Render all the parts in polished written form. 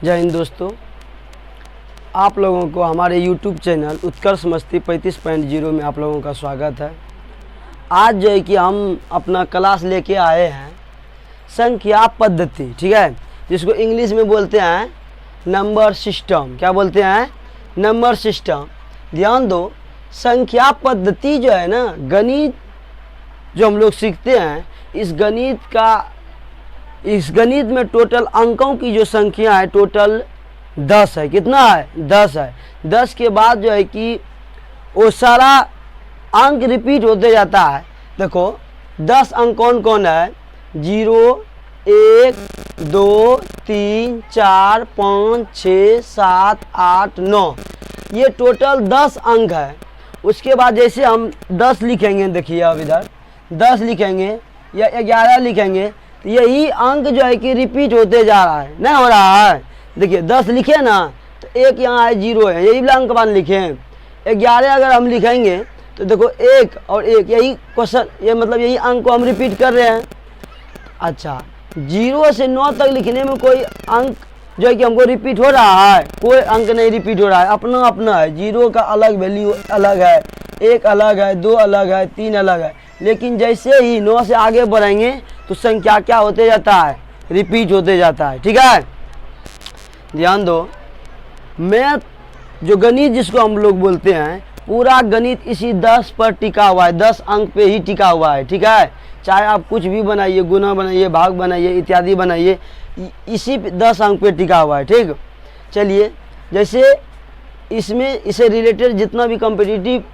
जय हिंद दोस्तों, आप लोगों को हमारे YouTube चैनल उत्कर्ष मस्ती 35.0 में आप लोगों का स्वागत है। आज जो है कि हम अपना क्लास लेके आए हैं संख्या पद्धति, ठीक है, जिसको इंग्लिश में बोलते हैं नंबर सिस्टम। क्या बोलते हैं? Number system. ध्यान दो, संख्या पद्धति जो है ना, गणित जो हम लोग सीखते हैं, इस गणित में टोटल अंकों की जो संख्या है टोटल 10 है। कितना है? 10 है। 10 के बाद जो है कि वो सारा अंक रिपीट होते जाता है। देखो 10 अंक कौन कौन है? 0, 1, 2, 3, 4, 5, 6, 7, 8, 9, ये टोटल 10 अंक है। उसके बाद जैसे हम 10 लिखेंगे, देखिए अब इधर 10 लिखेंगे या 11 लिखेंगे, तो यही अंक जो है कि रिपीट होते जा रहा है, नहीं हो रहा है। देखिए 10 लिखे ना, तो एक यहाँ है 0 है, यही अंक मान लिखे हैं। 11 अगर हम लिखेंगे तो देखो 1 और 1, यही क्वेश्चन, ये मतलब यही अंक को हम रिपीट कर रहे हैं। अच्छा, 0 से 9 तक लिखने में कोई अंक जो है कि हमको रिपीट हो रहा है? कोई अंक नहीं रिपीट हो रहा है, अपना अपना है। 0 का अलग वैल्यू अलग है, 1 अलग है, 2 अलग है, 3 अलग है। लेकिन जैसे ही 9 से आगे बढ़ेंगे तो संख्या क्या होते जाता है? रिपीट होते जाता है। ठीक है, ध्यान दो। मैथ जो गणित जिसको हम लोग बोलते हैं, पूरा गणित इसी 10 पर टिका हुआ है, 10 अंक पे ही टिका हुआ है। ठीक है, चाहे आप कुछ भी बनाइए, गुना बनाइए, भाग बनाइए, इत्यादि बनाइए, इसी 10 अंक पे टिका हुआ है। ठीक, चलिए, जैसे इसमें इसे रिलेटेड जितना भी कॉम्पिटिटिव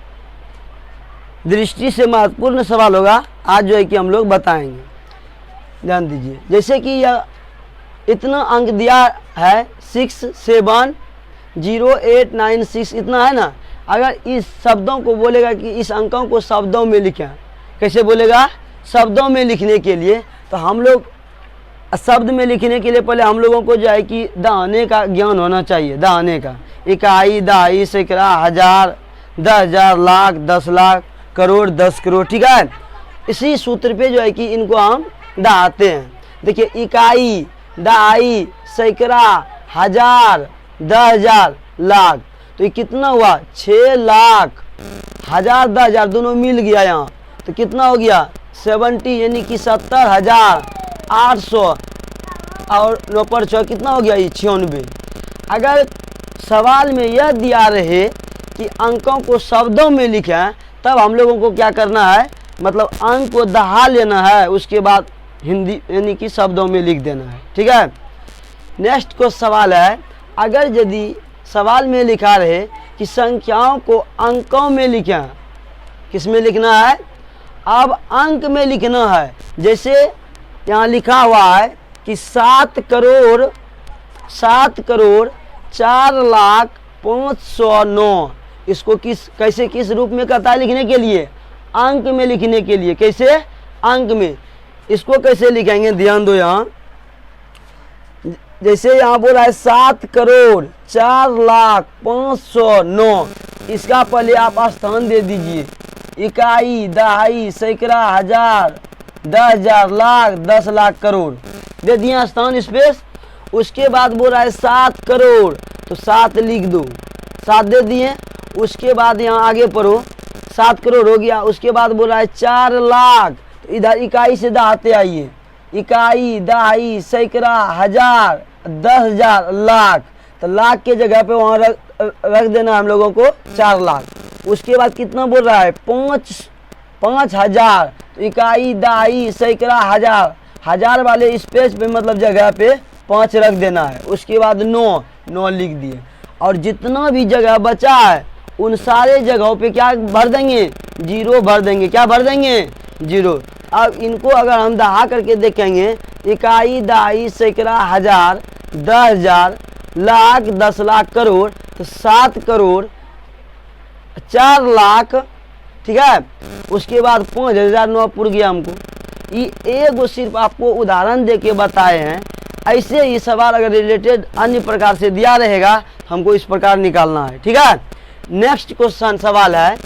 दृष्टि से महत्वपूर्ण सवाल होगा, आज जो है कि हम लोग बताएंगे। ध्यान दीजिए, जैसे कि यह इतना अंक दिया है 6, 7, 0, 8, 9, 6, इतना है ना। अगर इस शब्दों को बोलेगा कि इस अंकों को शब्दों में लिखें, कैसे बोलेगा? शब्दों में लिखने के लिए तो हम लोग शब्द में लिखने के लिए पहले हम लोगों को जो है कि दहाने का ज्ञान होना चाहिए। दहाने का, इकाई, दहाई, सैकड़ा, हजार, 10,000, लाख, 10 लाख, करोड़, 10 करोड़। ठीक है, इसी सूत्र पे जो है कि इनको हम दहाते हैं। देखिए, इकाई, दहाई, सैकड़ा, हजार, 10,000, लाख, तो ये कितना हुआ? 6 लाख। हजार 10,000 दोनों मिल गया यहाँ, तो कितना हो गया? 70, यानी कि 70,800 और 9 पर 6 कितना हो गया? ये 96। अगर सवाल में यह दिया रहे कि अंकों को शब्दों में लिखें, तब हम लोगों को क्या करना है? मतलब अंक को दहा लेना है, उसके बाद हिंदी यानी कि शब्दों में लिख देना है। ठीक है, नेक्स्ट को सवाल है, अगर यदि सवाल में लिखा रहे कि संख्याओं को अंकों में लिखें, किस में लिखना है? अब अंक में लिखना है। जैसे यहाँ लिखा हुआ है कि 7 करोड़ 4,05,09, इसको कैसे किस रूप में कहता है लिखने के लिए? अंक में लिखने के लिए। कैसे? अंक में। इसको कैसे लिखेंगे? ध्यान दो, यहाँ जैसे यहाँ बोल रहा है 7 करोड़ 4,05,09, इसका पहले आप स्थान दे दीजिए। इकाई, दहाई, सैकड़ा, हजार, 10,000, लाख, 10 लाख, करोड़, दे दिया स्थान, स्पेस। उसके बाद बोल रहा है 7 करोड़, तो 7 लिख दो, 7 दे दिए। उसके बाद यहाँ आगे पढ़ो, 7 करोड़ हो गया। उसके बाद बोल रहा है 4 लाख, तो इधर इकाई से दहाते आइए। इकाई, दहाई, सैकड़ा, हजार, 10,000, लाख, तो लाख के जगह पे वहाँ रख देना हम लोगों को 4 लाख। उसके बाद कितना बोल रहा है? 5,000, तो इकाई, दहाई, सैकड़ा, हजार, हजार वाले स्पेस पे मतलब जगह पे 5 रख देना है। उसके बाद 9 लिख दिए, और जितना भी जगह बचा है उन सारे जगहों पे क्या भर देंगे? 0 भर देंगे। क्या भर देंगे? 0। अब इनको अगर हम दहा करके देखेंगे, इकाई, दहाई, सैकड़ा, हजार, 10,000, लाख, 10 लाख, करोड़, तो 7 करोड़ 4 लाख। ठीक है, उसके बाद 5,000 9 पुर गया हमको। ये एगो सिर्फ आपको उदाहरण दे के बताए हैं। ऐसे ही सवाल अगर रिलेटेड अन्य प्रकार से दिया रहेगा, हमको इस प्रकार निकालना है। ठीक है, नेक्स्ट क्वेश्चन सवाल है,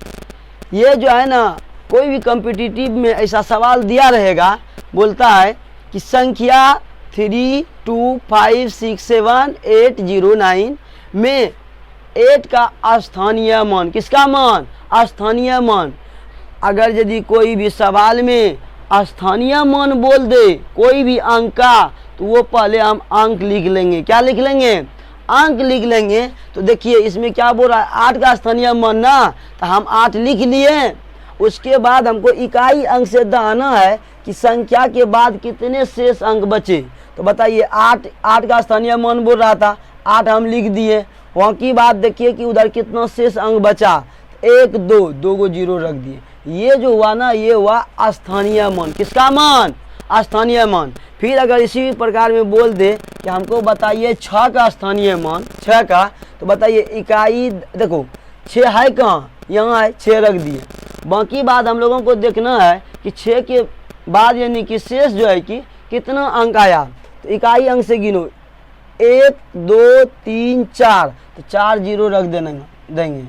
ये जो है ना, कोई भी कॉम्पिटिटिव में ऐसा सवाल दिया रहेगा, बोलता है कि संख्या 32567 में 8 का स्थानीय मान, किसका मान? स्थानीय मान। अगर यदि कोई भी सवाल में स्थानीय मान बोल दे कोई भी अंक का, तो वो पहले हम अंक लिख लेंगे। क्या लिख लेंगे? अंक लिख लेंगे। तो देखिए इसमें क्या बोल रहा है, 8 का स्थानीय मान ना, तो हम 8 लिख लिए। उसके बाद हमको इकाई अंक से दाना है कि संख्या के बाद कितने शेष अंक बचे। तो बताइए 8 का स्थानीय मान बोल रहा था, 8 हम लिख दिए। वहाँ की बात देखिए कि उधर कितना शेष अंक बचा, 1 2 को 0 रख दिए। ये जो हुआ ना, ये हुआ स्थानीय मान। किसका मान? स्थानीय मान। फिर अगर इसी प्रकार में बोल दे कि हमको बताइए 6 का स्थानीय मान, 6 का, तो बताइए इकाई देखो 6 है कहाँ, यहाँ है, 6 रख दिए। बाकी बात हम लोगों को देखना है कि 6 के बाद यानी कि शेष जो है कि कितना अंक आया। तो इकाई अंक से गिनो, 1 2 3 4, तो 4 0 रख देंगे।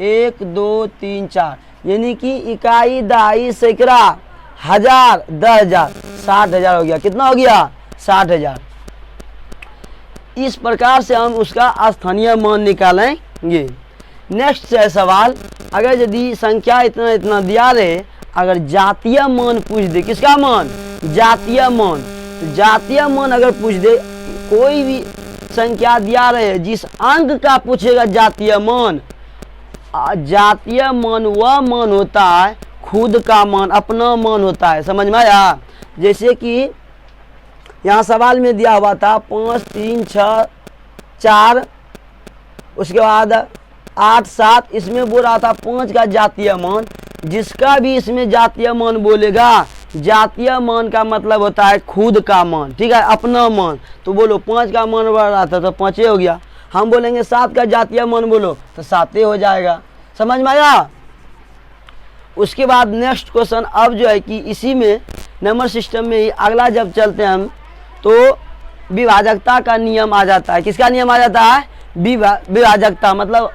1 2 3 4 यानी कि इकाई, दहाई, सैकड़ा, हजार, 10,000, 60,000 हो गया। कितना हो गया? 60,000। इस प्रकार से हम उसका स्थानीय मान निकालेंगे। नेक्स्ट है सवाल, अगर यदि संख्या इतना इतना दिया रहे, अगर जातीय मान पूछ दे, किसका मान? जातीय मान। तो जातीय मान अगर पूछ दे, कोई भी संख्या दिया रहे जिस अंक का पूछेगा जातीय मान, जातीय मान वह मान होता है खुद का मान, अपना मान होता है। समझ में आया? जैसे कि यहाँ सवाल में दिया हुआ था 5 3 6 4, उसके बाद 8 7, इसमें बोल रहा था 5 का जातीय मान। जिसका भी इसमें जातीय मान बोलेगा, जातीय मान का मतलब होता है खुद का मान, ठीक है, अपना मान। तो बोलो 5 का मान बढ़ रहा था तो 5 हो गया। हम बोलेंगे 7 का जातीय मान बोलो तो 7 हो जाएगा। समझ में आया? उसके बाद नेक्स्ट क्वेश्चन अब जो है कि इसी में नंबर सिस्टम में ही अगला जब चलते हैं हम, तो विभाजकता का नियम आ जाता है। किसका नियम आ जाता है? विभाजकता। मतलब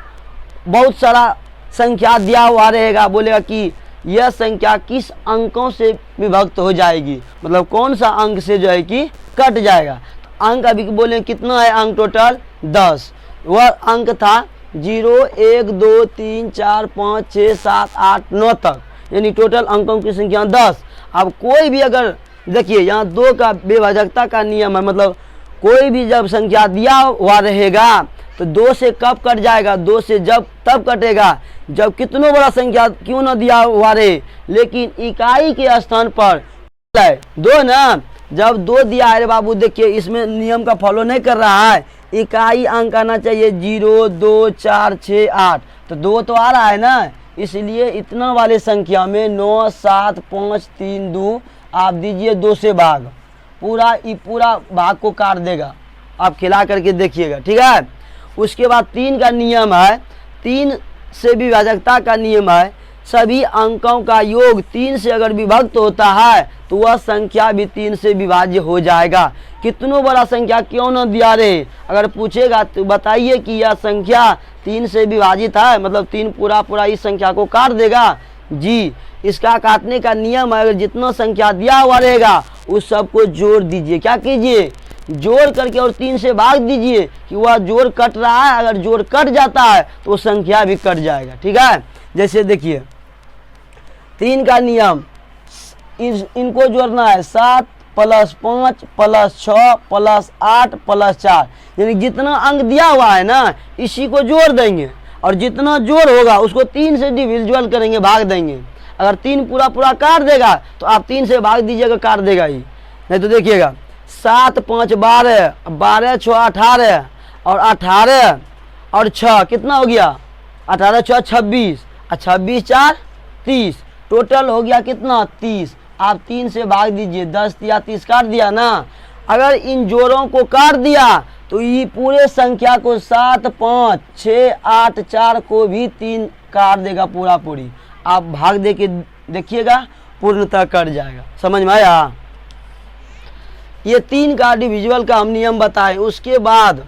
बहुत सारा संख्या दिया हुआ रहेगा, बोलेगा कि यह संख्या किस अंकों से विभक्त हो जाएगी, मतलब कौन सा अंक से जो है कि कट जाएगा। तो अंक अभी बोले कितना है अंक टोटल? 10। वह अंक था 0 1 2 3 4 5 6 7 8 9 तक, यानी टोटल अंकों की संख्या 10। अब कोई भी अगर देखिए यहाँ 2 का विभाजकता का नियम है, मतलब कोई भी जब संख्या दिया हुआ रहेगा तो 2 से कब कट जाएगा? 2 से जब तब कटेगा जब कितनों बड़ा संख्या क्यों ना दिया हुआ रहे, लेकिन इकाई के स्थान पर 2 ना। जब 2 दिया है बाबू, देखिए इसमें नियम का फॉलो नहीं कर रहा है। इकाई अंक आना चाहिए 0 2 4 6 8, तो 2 तो आ रहा है ना, इसलिए इतना वाले संख्या में 9 7 5 3 2 आप दीजिए 2 से भाग, पूरा भाग को काट देगा। आप खिला करके देखिएगा, ठीक है। उसके बाद 3 का नियम है, 3 से विभाजकता का नियम है, सभी अंकों का योग 3 से अगर विभक्त होता है तो वह संख्या भी 3 से विभाज्य हो जाएगा। कितनों बड़ा संख्या क्यों न दिया रहे, अगर पूछेगा तो बताइए कि यह संख्या 3 से विभाजित है, मतलब 3 पूरा इस संख्या को काट देगा जी। इसका काटने का नियम है, अगर जितना संख्या दिया हुआ रहेगा उस सबको जोड़ दीजिए। क्या कीजिए? जोड़ करके और 3 से भाग दीजिए कि वह जोड़ कट रहा है। अगर जोड़ कट जाता है तो संख्या भी कट जाएगा, ठीक है। जैसे देखिए 3 का नियम, इनको जोड़ना है 7 + 5 + 6 + 8 + 4, यानी जितना अंक दिया हुआ है ना इसी को जोड़ देंगे, और जितना जोड़ होगा उसको 3 से डिविजिबल करेंगे, भाग देंगे। अगर 3 पूरा काट देगा तो आप 3 से भाग दीजिएगा, काट देगा ही। नहीं तो देखिएगा 7 5 12, 12 6 18, और 18 और 6 कितना हो गया? 18 6 26, और 26 4 30, टोटल हो गया कितना? 30। आप 3 से भाग दीजिए, 10 या 30 काट दिया ना। अगर इन जोड़ों को काट दिया तो ये पूरे संख्या को 7 5 6 8 4 को भी 3 काट देगा पूरी। आप भाग दे के देखिएगा पूर्णतः कट जाएगा। समझ में आया? ये 3 का डिविजिबल का हम नियम बताएं। उसके बाद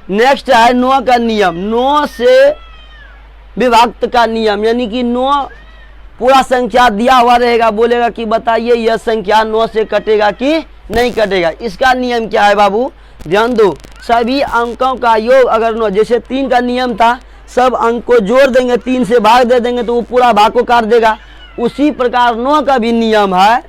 नेक्स्ट है 9 का नियम, 9 से विभक्त का नियम, यानी कि 9 पूरा संख्या दिया हुआ रहेगा, बोलेगा कि बताइए यह संख्या 9 से कटेगा कि नहीं कटेगा। इसका नियम क्या है बाबू, ध्यान दो। सभी अंकों का योग अगर 9, जैसे 3 का नियम था, सब अंक को जोड़ देंगे, 3 से भाग दे देंगे तो वो पूरा भाग को काट देगा। उसी प्रकार 9 का भी नियम है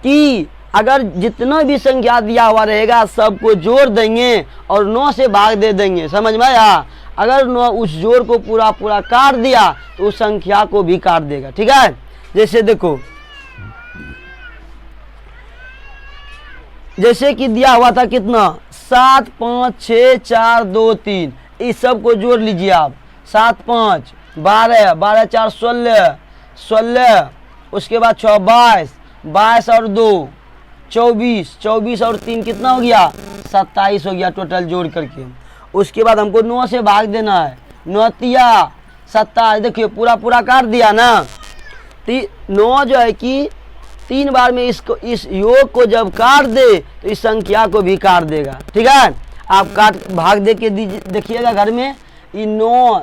कि अगर जितना भी संख्या दिया हुआ रहेगा सबको जोड़ देंगे और 9 से भाग दे देंगे। समझ में आया? अगर 9 उस जोड़ को पूरा पूरा काट दिया तो उस संख्या को भी काट देगा। ठीक है, जैसे देखो, जैसे कि दिया हुआ था कितना, 7 5 6 4 2 3, इस सब को जोड़ लीजिए आप। 7 5 12, 12 4 16, 16, उसके बाद 6 22, 22 और 2 24, 24 और 3 कितना हो गया, 27 हो गया टोटल जोड़ करके। उसके बाद हमको 9 से भाग देना है, 9 तिया 27, देखिए पूरा पूरा काट दिया ना। 9 जो है कि 3 बार में इसको, इस योग को जब काट दे तो इस संख्या को भी काट देगा। ठीक है, आप काट भाग दे के देखिएगा घर में, ये 9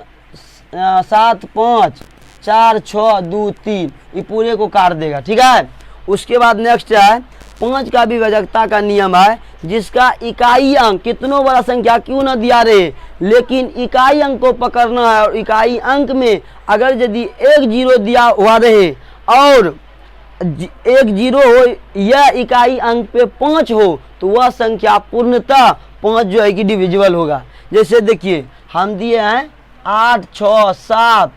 7 5 4 6 2 3, ये पूरे को काट देगा। ठीक है, उसके बाद नेक्स्ट है 5 का विभाजकता का नियम है, जिसका इकाई अंक कितनों बड़ा संख्या क्यों न दिया रहे, लेकिन इकाई अंक को पकड़ना है। और इकाई अंक में अगर यदि 1 0 दिया हुआ रहे और 1 0 हो या इकाई अंक पे 5 हो तो वह संख्या पूर्णतः 5 जो है कि डिविजिबल होगा। जैसे देखिए हम दिए हैं 8 6 7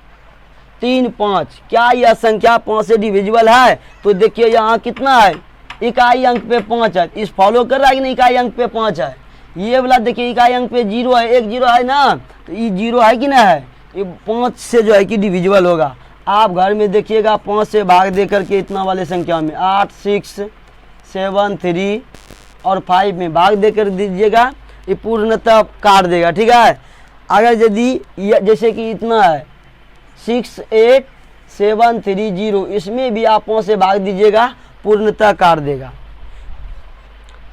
3 5, क्या यह संख्या 5 से डिविजिबल है? तो देखिए यहाँ कितना है, इकाई अंक पे 5 है, इस फॉलो कर रहा है कि नहीं, इकाई अंक पे 5 है। ये वाला देखिए इकाई अंक पे 0 है, 1 0 है ना, तो ये 0 है कि ना है, ये 5 से जो है कि डिविजिबल होगा। आप घर में देखिएगा 5 से भाग दे करके इतना वाले संख्या में 8 6 7 3 और 5 में भाग दे कर दीजिएगा, ये पूर्णतः काट देगा। ठीक है, अगर यदि जैसे कि इतना है 6 8 7 3 0, इसमें भी आप 5 से भाग दीजिएगा, पूर्णतः काट देगा।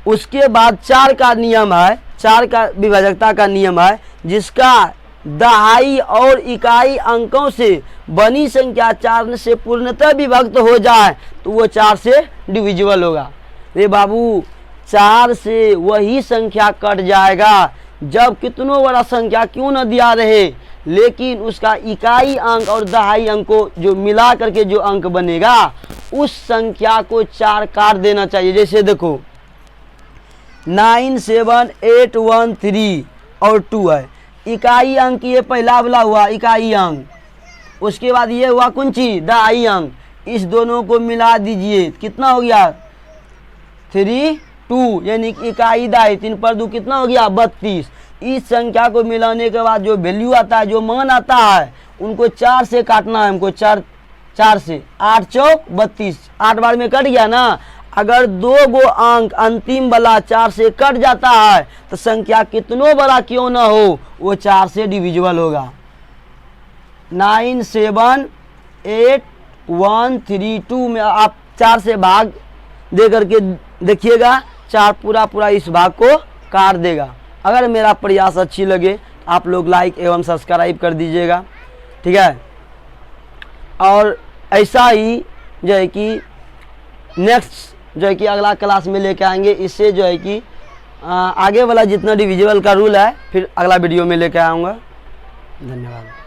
उसके बाद 4 का नियम है, 4 का विभाजकता का नियम है, जिसका दहाई और इकाई अंकों से बनी संख्या 4 से पूर्णतः विभक्त हो जाए तो वो 4 से डिविजिबल होगा। रे बाबू, 4 से वही संख्या कट जाएगा जब कितनों बड़ा संख्या क्यों न दिया रहे, लेकिन उसका इकाई अंक और दहाई अंक को जो मिला करके जो अंक बनेगा उस संख्या को 4 काट देना चाहिए। जैसे देखो 9 7 8 1 3 और 2 है, इकाई अंक ये पहला वाला हुआ इकाई अंक, उसके बाद ये हुआ कौन चीज, दहाई अंक, इस दोनों को मिला दीजिए, कितना हो गया 3 2, यानी इकाई दहाई 3 पर 2 कितना हो गया 32। इस संख्या को मिलाने के बाद जो वैल्यू आता है, जो मान आता है, उनको 4 से काटना है हमको, 4 से 8 चौक 32, 8 बार में कट गया ना। अगर 2 गो अंक अंतिम वाला 4 से कट जाता है तो संख्या कितनों बड़ा क्यों ना हो वो 4 से डिविजिबल होगा। 9 7 8 1 3 2 में आप 4 से भाग दे करके देखिएगा, 4 पूरा पूरा इस भाग को काट देगा। अगर मेरा प्रयास अच्छी लगे आप लोग लाइक एवं सब्सक्राइब कर दीजिएगा। ठीक है, और ऐसा ही जो है कि नेक्स्ट जो है कि अगला क्लास में लेके आएंगे, इससे जो है कि आगे वाला जितना डिविजिबल का रूल है फिर अगला वीडियो में लेके आऊँगा। धन्यवाद।